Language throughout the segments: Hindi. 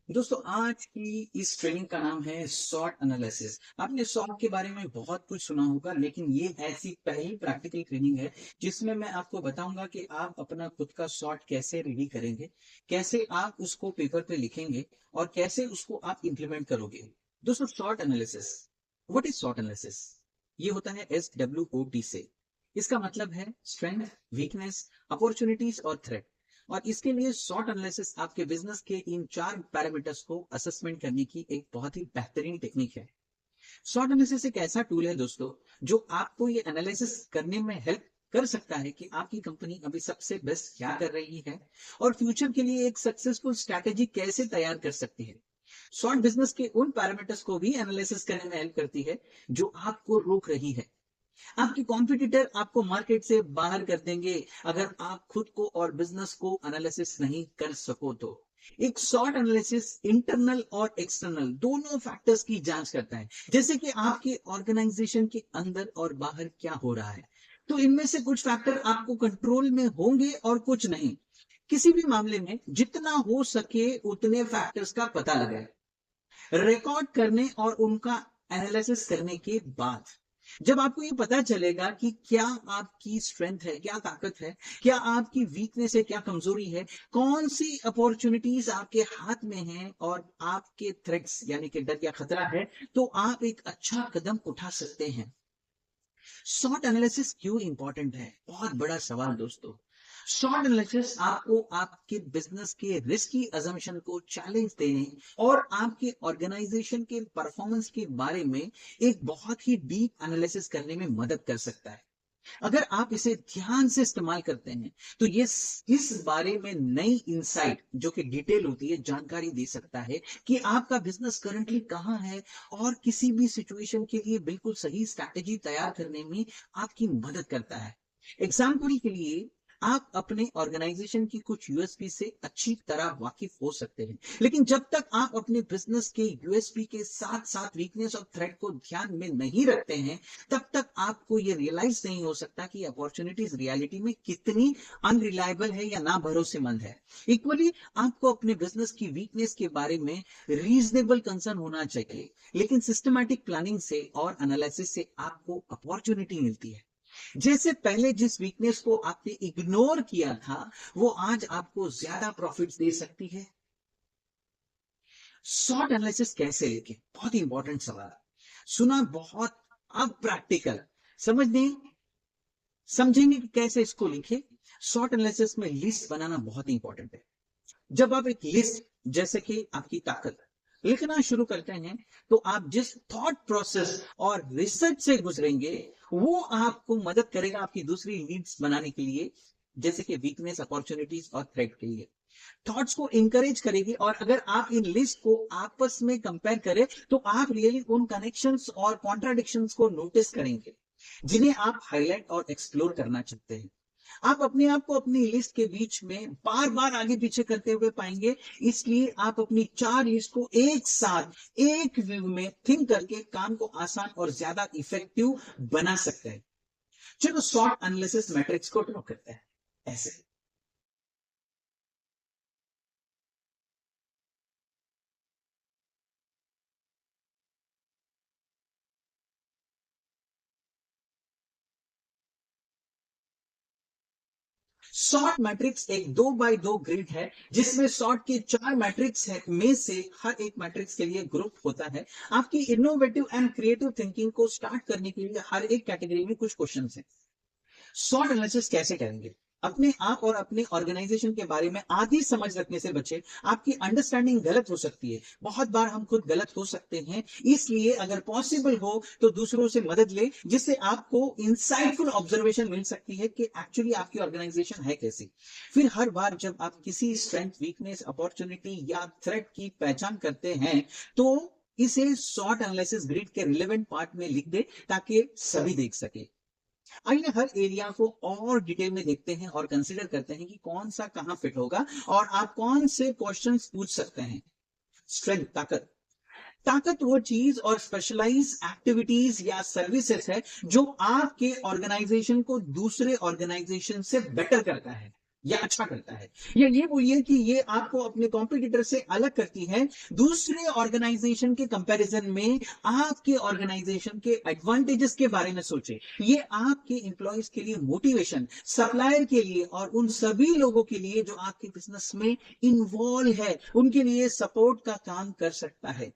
दोस्तों आज की इस ट्रेनिंग का नाम है शॉर्ट एनालिसिस। आपने शॉर्ट के बारे में बहुत कुछ सुना होगा, लेकिन ये ऐसी पहली प्रैक्टिकल ट्रेनिंग है जिसमें मैं आपको बताऊंगा कि आप अपना खुद का शॉर्ट कैसे रेडी करेंगे, कैसे आप उसको पेपर पे लिखेंगे और कैसे उसको आप इंप्लीमेंट करोगे। दोस्तों short analysis, what is short analysis? ये होता है SWOT से। इसका मतलब है स्ट्रेंथ, वीकनेस, अपॉर्चुनिटीज और थ्रेट। और इसके लिए शॉर्ट एनालिसिस आपके बिजनेस के इन 4 पैरामीटर्स को असेसमेंट करने की एक बहुत ही बेहतरीन टेक्निक है। शॉर्ट एनालिसिस एक ऐसा टूल है दोस्तों जो आपको ये एनालिसिस करने में हेल्प कर सकता है कि आपकी कंपनी अभी सबसे बेस्ट क्या कर रही है और फ्यूचर के लिए एक सक्सेसफुल स्ट्रैटेजी कैसे तैयार कर सकती है। शॉर्ट बिजनेस के उन पैरामीटर्स को भी एनालिसिस करने में हेल्प करती है जो आपको रोक रही है। आपके कॉम्पिटिटर आपको मार्केट से बाहर कर देंगे अगर आप खुद को और बिजनेस को एनालिसिस नहीं कर सको तो। एक शॉर्ट एनालिसिस इंटरनल और एक्सटर्नल दोनों फैक्टर्स की जांच करता है, जैसे कि आपके ऑर्गेनाइजेशन के अंदर और बाहर क्या हो रहा है। तो इनमें से कुछ फैक्टर आपको कंट्रोल में होंगे और कुछ नहीं। किसी भी मामले में जितना हो सके उतने फैक्टर्स का पता लगाएं, रिकॉर्ड करने और उनका एनालिसिस करने के बाद जब आपको ये पता चलेगा कि क्या आपकी स्ट्रेंथ है, क्या ताकत है, क्या आपकी वीकनेस है, क्या कमजोरी है, कौन सी अपॉर्चुनिटीज आपके हाथ में है और आपके थ्रेट्स यानी कि डर या खतरा है, तो आप एक अच्छा कदम उठा सकते हैं। शॉर्ट एनालिसिस क्यों इंपॉर्टेंट है? बहुत बड़ा सवाल दोस्तों। शॉर्ट एनालिसिस आपको आपके बिजनेस के रिस्की अजम्पशन को चैलेंज देने और आपके ऑर्गेनाइजेशन के परफॉर्मेंस के बारे में एक बहुत ही डीप एनालिसिस करने में मदद कर सकता है। अगर आप इसे ध्यान से इस्तेमाल करते हैं तो ये इस बारे में नई इंसाइट जो कि डिटेल होती है जानकारी दे सकता है कि आपका बिजनेस करंटली कहां है और किसी भी सिचुएशन के लिए बिल्कुल सही स्ट्रैटेजी तैयार करने में आपकी मदद करता है। एग्जाम्पल के लिए आप अपने ऑर्गेनाइजेशन की कुछ यूएसपी से अच्छी तरह वाकिफ हो सकते हैं, लेकिन जब तक आप अपने बिजनेस के यूएसपी के साथ साथ वीकनेस और थ्रेट को ध्यान में नहीं रखते हैं, तब तक आपको ये रियलाइज नहीं हो सकता कि अपॉर्चुनिटीज रियलिटी में कितनी अनरिलायबल है या ना भरोसेमंद है। इक्वली आपको अपने बिजनेस की वीकनेस के बारे में रीजनेबल कंसर्न होना चाहिए, लेकिन सिस्टमैटिक प्लानिंग से और एनालिसिस से आपको अपॉर्चुनिटी मिलती है। जैसे पहले जिस वीकनेस को आपने इग्नोर किया था वो आज आपको ज्यादा प्रॉफिट्स दे सकती है। शॉर्ट एनालिसिस कैसे लिखें, बहुत इंपॉर्टेंट सवाल। सुना बहुत, अब प्रैक्टिकल समझने समझेंगे कि कैसे इसको लिखें। शॉर्ट एनालिसिस में लिस्ट बनाना बहुत इंपॉर्टेंट है। जब आप एक लिस्ट जैसे कि आपकी ताकत लिखना शुरू करते हैं तो आप जिस थॉट प्रोसेस और रिसर्च से गुजरेंगे वो आपको मदद करेगा आपकी दूसरी लीड्स बनाने के लिए, जैसे कि वीकनेस, अपॉर्चुनिटीज और थ्रेट के लिए। थॉट्स को इंकरेज करेगी और अगर आप इन लिस्ट को आपस में कंपेयर करें तो आप रियली उन कनेक्शंस और कॉन्ट्राडिक्शंस को नोटिस करेंगे जिन्हें आप हाईलाइट और एक्सप्लोर करना चाहते हैं। आप अपने आप को अपनी लिस्ट के बीच में बार बार आगे पीछे करते हुए पाएंगे, इसलिए आप अपनी 4 लिस्ट को एक साथ एक व्यू में थिंक करके काम को आसान और ज्यादा इफेक्टिव बना सकते हैं। चलो शॉर्ट एनालिसिस मैट्रिक्स को ड्रॉ करते हैं ऐसे। शॉर्ट मैट्रिक्स एक 2 बाय 2 ग्रिड है जिसमें शॉर्ट के 4 मैट्रिक्स है में से हर एक मैट्रिक्स के लिए ग्रुप होता है। आपकी इनोवेटिव एंड क्रिएटिव थिंकिंग को स्टार्ट करने के लिए हर एक कैटेगरी में कुछ क्वेश्चन हैं। शॉर्ट एनालिसिस कैसे करेंगे? अपने आप और अपने ऑर्गेनाइजेशन के बारे में आधी समझ रखने से बचे। आपकी अंडरस्टैंडिंग गलत हो सकती है, बहुत बार हम खुद गलत हो सकते हैं, इसलिए अगर पॉसिबल हो तो दूसरों से मदद ले जिससे आपको इंसाइटफुल ऑब्जर्वेशन मिल सकती है कि एक्चुअली आपकी ऑर्गेनाइजेशन है कैसी। फिर हर बार जब आप किसी स्ट्रेंथ, वीकनेस, अपॉर्चुनिटी या थ्रेट की पहचान करते हैं तो इसे शॉर्ट एनालिसिस ग्रिड के रिलेवेंट पार्ट में लिख दे ताकि सभी देख सके। आइए हर एरिया को और डिटेल में देखते हैं और कंसीडर करते हैं कि कौन सा कहां फिट होगा और आप कौन से क्वेश्चंस पूछ सकते हैं। स्ट्रेंथ, ताकत। ताकत वो चीज और स्पेशलाइज एक्टिविटीज या सर्विसेज है जो आपके ऑर्गेनाइजेशन को दूसरे ऑर्गेनाइजेशन से बेटर करता है। या अच्छा करता है, या ये बोलिए कि ये आपको अपने कॉम्पिटिटर से अलग करती है दूसरे ऑर्गेनाइजेशन के कंपैरिजन में। आपके ऑर्गेनाइजेशन के एडवांटेजेस के बारे में सोचें। ये आपके एम्प्लॉयज के लिए मोटिवेशन, सप्लायर के लिए और उन सभी लोगों के लिए जो आपके बिजनेस में इन्वॉल्व है, उनके लिए सपोर्ट का काम कर सकता है।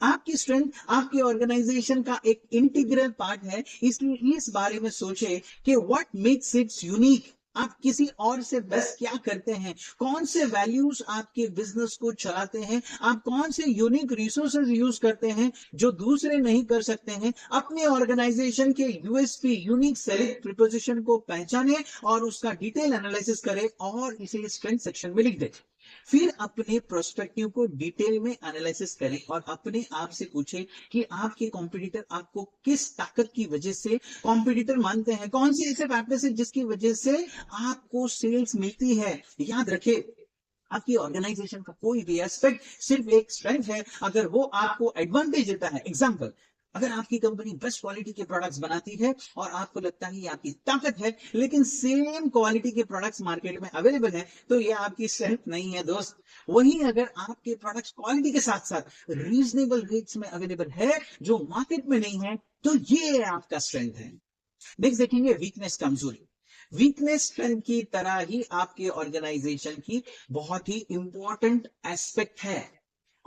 आपकी स्ट्रेंथ आपके ऑर्गेनाइजेशन का एक इंटीग्रल पार्ट है, इसलिए इस बारे में सोचे कि व्हाट मेक्स इट्स यूनिक। आप किसी और से बेस्ट क्या करते हैं, कौन से वैल्यूज आपके बिजनेस को चलाते हैं, आप कौन से यूनिक रिसोर्सेज यूज करते हैं जो दूसरे नहीं कर सकते हैं। अपने ऑर्गेनाइजेशन के यूएसपी, यूनिक सेलिंग प्रिपोजिशन को पहचाने और उसका डिटेल एनालिसिस करें और इसे स्ट्रेंथ सेक्शन में लिख दें। फिर अपने प्रोस्पेक्टिव को डिटेल में एनालिसिस करें और अपने आप से पूछें कि आपके कॉम्पिटिटर आपको किस ताकत की वजह से कॉम्पिटिटर मानते हैं, कौन सी ऐसे फैक्टर्स है जिसकी वजह से आपको सेल्स मिलती है। याद रखें, आपकी ऑर्गेनाइजेशन का कोई भी एस्पेक्ट सिर्फ एक स्ट्रेंथ है अगर वो आपको एडवांटेज देता है। एग्जांपल, अगर आपकी कंपनी बेस्ट क्वालिटी के प्रोडक्ट्स बनाती है और आपको लगता है ये आपकी ताकत है, लेकिन सेम क्वालिटी के प्रोडक्ट्स मार्केट में अवेलेबल है, तो ये आपकी स्ट्रेंथ नहीं है दोस्त। वहीं अगर आपके प्रोडक्ट्स क्वालिटी के साथ साथ रीजनेबल रेट्स में अवेलेबल है जो मार्केट में नहीं है, तो ये आपका स्ट्रेंथ है। नेक्स्ट देखेंगे वीकनेस, कमजोरी। वीकनेस स्ट्रेंथ की तरह ही आपके ऑर्गेनाइजेशन की बहुत ही इंपॉर्टेंट एस्पेक्ट है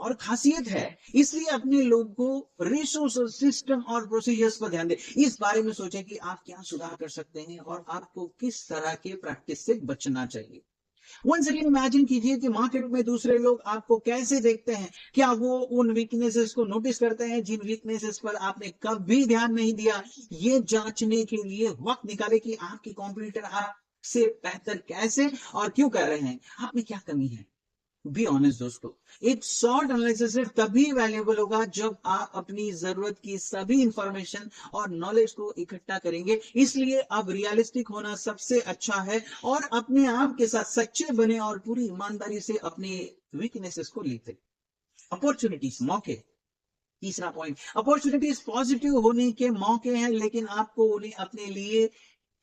और खासियत है। इसलिए अपने लोगों को रिसोर्स, सिस्टम और प्रोसीजर्स पर ध्यान दें। इस बारे में सोचें कि आप क्या सुधार कर सकते हैं और आपको किस तरह के प्रैक्टिस से बचना चाहिए। वंस अगेन इमेजिन कीजिए कि मार्केट में दूसरे लोग आपको कैसे देखते हैं। क्या वो उन वीकनेसेस को नोटिस करते हैं जिन वीकनेसेस पर आपने कभी ध्यान नहीं दिया। ये जांचने के लिए वक्त निकाले कि आपके कॉम्पिटिटर आपसे बेहतर कैसे और क्यों कर रहे हैं, आप में क्या कमी है। बी ऑनेस्ट दोस्तों, एक शॉर्ट एनालिसिस सिर्फ तभी वैल्यूएबल होगा जब आप अपनी जरूरत की सभी इंफॉर्मेशन और नॉलेज को इकट्ठा करेंगे। इसलिए अब रियलिस्टिक होना सबसे अच्छा है और अपने आप के साथ सच्चे बने और पूरी ईमानदारी से अपने वीकनेसेस को लिखें। अपॉर्चुनिटीज, मौके। तीसरा पॉइंट, अपॉर्चुनिटीज पॉजिटिव होने के मौके हैं, लेकिन आपको उन्हें अपने लिए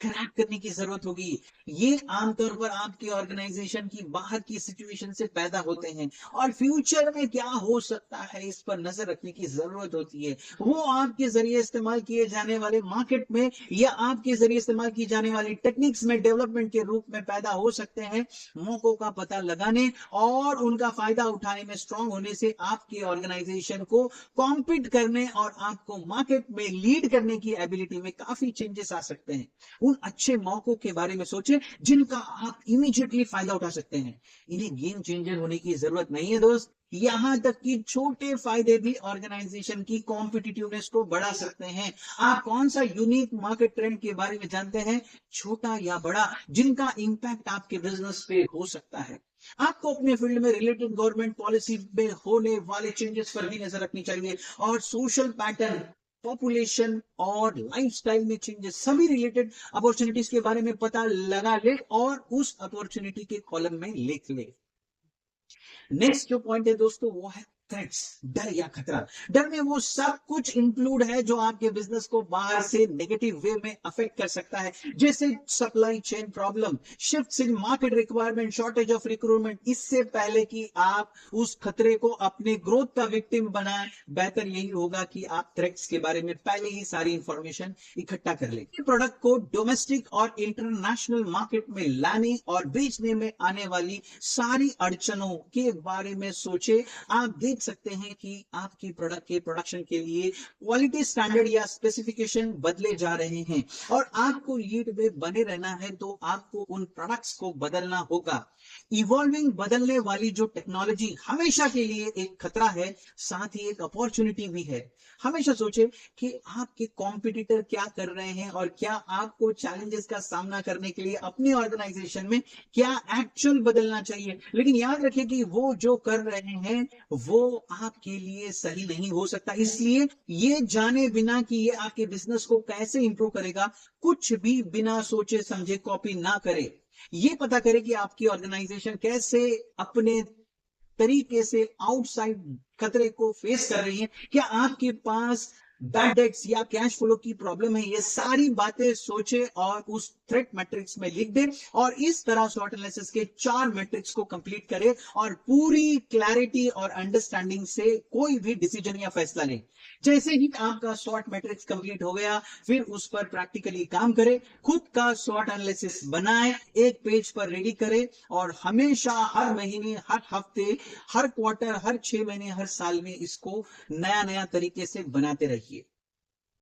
क्रैक करने की जरूरत होगी। ये आमतौर पर आपके ऑर्गेनाइजेशन की बाहर की सिचुएशन से पैदा होते हैं और फ्यूचर में क्या हो सकता है इस पर नजर रखने की जरूरत होती है। वो आपके जरिए इस्तेमाल किए जाने वाले मार्केट में या आपके जरिए इस्तेमाल की जाने वाली टेक्निक्स में डेवलपमेंट के रूप में पैदा हो सकते हैं। मौकों का पता लगाने और उनका फायदा उठाने में स्ट्रांग होने से आपके ऑर्गेनाइजेशन को कॉम्पीट करने और आपको मार्केट में लीड करने की एबिलिटी में काफी चेंजेस आ सकते हैं। उन अच्छे मौकों के बारे में सोचें जिनका आप इमीडिएटली फायदा उठा सकते हैं। इन्हें गेम चेंजर होने की जरूरत नहीं है दोस्त। यहां तक कि छोटे फायदे भी ऑर्गेनाइजेशन की कॉम्पिटिटिवनेस को बढ़ा सकते हैं। आप कौन सा यूनिक मार्केट ट्रेंड के बारे में जानते हैं, छोटा या बड़ा, जिनका इंपैक्ट आपके बिजनेस पे हो सकता है। आपको अपने फील्ड में रिलेटेड गवर्नमेंट पॉलिसी में होने वाले चेंजेस पर भी नजर रखनी चाहिए और सोशल पैटर्न, पॉपुलेशन और लाइफस्टाइल में चेंजेस, सभी रिलेटेड अपॉर्चुनिटीज के बारे में पता लगा ले और उस अपॉर्चुनिटी के कॉलम में लिख ले। नेक्स्ट जो पॉइंट है दोस्तों वो है थ्रेट्स, डर या खतरा। डर में वो सब कुछ इंक्लूड है जो आपके बिजनेस को बाहर से नेगेटिव वे में अफेक्ट कर सकता है, जैसे supply chain problem, shift in market requirement, shortage of recruitment. इससे पहले कि आप उस खतरे को अपने ग्रोथ का विक्टिम बनाएं, बेहतर यही होगा कि आप थ्रेट्स के बारे में पहले ही सारी इंफॉर्मेशन इकट्ठा कर लें। प्रोडक्ट को डोमेस्टिक और इंटरनेशनल मार्केट में लाने और बेचने में आने वाली सारी अड़चनों के बारे में सोचे। आप देख सकते हैं कि आपकी प्रोडक्ट के प्रोडक्शन के लिए क्वालिटी स्टैंडर्ड या स्पेसिफिकेशन बदले जा रहे हैं और आपको लीड में बने रहना है तो आपको उन प्रोडक्ट्स को बदलना होगा। इवॉल्विंग, बदलने वाली जो टेक्नोलॉजी हमेशा के लिए एक खतरा है, साथ ही एक अपॉर्चुनिटी भी है। हमेशा सोचे कि आपके कॉम्पिटिटर क्या कर रहे हैं और क्या आपको चैलेंजेस का सामना करने के लिए अपनी ऑर्गेनाइजेशन में क्या एक्चुअल बदलना चाहिए। लेकिन याद रखिए कि वो जो कर रहे हैं वो आपके लिए सही नहीं हो सकता। इसलिए ये जाने बिना कि ये आपके बिजनेस को कैसे इंप्रूव करेगा, कुछ भी बिना सोचे समझे कॉपी ना करे। ये पता करें कि आपकी ऑर्गेनाइजेशन कैसे अपने तरीके से आउटसाइड खतरे को फेस कर रही है। क्या आपके पास बैड डेट्स या कैश फ्लो की प्रॉब्लम है, ये सारी बातें सोचे और उस थ्रेट मैट्रिक्स में लिख दे और इस तरह SWOT एनालिसिस के 4 मैट्रिक्स को कंप्लीट करे और पूरी क्लैरिटी और अंडरस्टैंडिंग से कोई भी डिसीजन या फैसला ले। जैसे ही आपका SWOT मैट्रिक्स कंप्लीट हो गया, फिर उस पर प्रैक्टिकली काम करे, खुद का SWOT एनालिसिस बनाए, एक पेज पर रेडी करे और हमेशा हर महीने, हर हफ्ते, हर क्वार्टर, हर 6 महीने, हर साल में इसको नया नया तरीके से बनाते रहिए।